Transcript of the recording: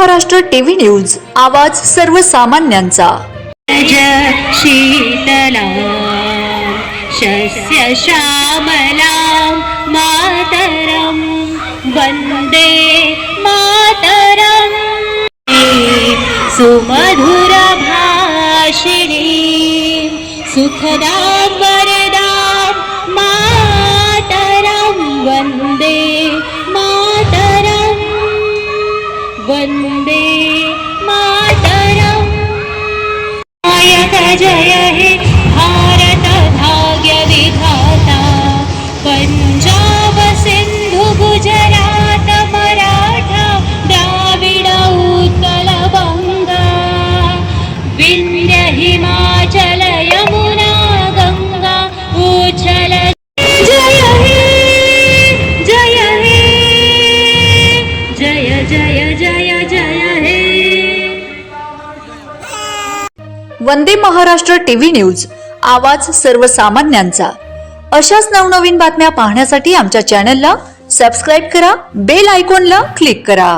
Maharashtra TV news, आवाज सर्वसामान्यांचा। शीतला शस्य श्यामलां मातरं वन्दे मातरं सुमधुर भाषिणी सुखदां वरदां मातरं वन्दे मातरं वन्दे मातरं। नायक जय हे भारत भाग्य विधाता, पंजाब सिंधु गुजरात मराठा द्राविड उत्कल बंगा, विंध्य हिमाचल यमुना गंगा उच्छल। जय हे जय हे जय जय जय जय हे। वंदे महाराष्ट्र टीव्ही न्यूज, आवाज सर्वसामान्यांचा। अशाच नवनवीन बातम्या पाहण्यासाठी आमच्या चॅनलला सबस्क्राइब करा, बेल आयकॉनला क्लिक करा।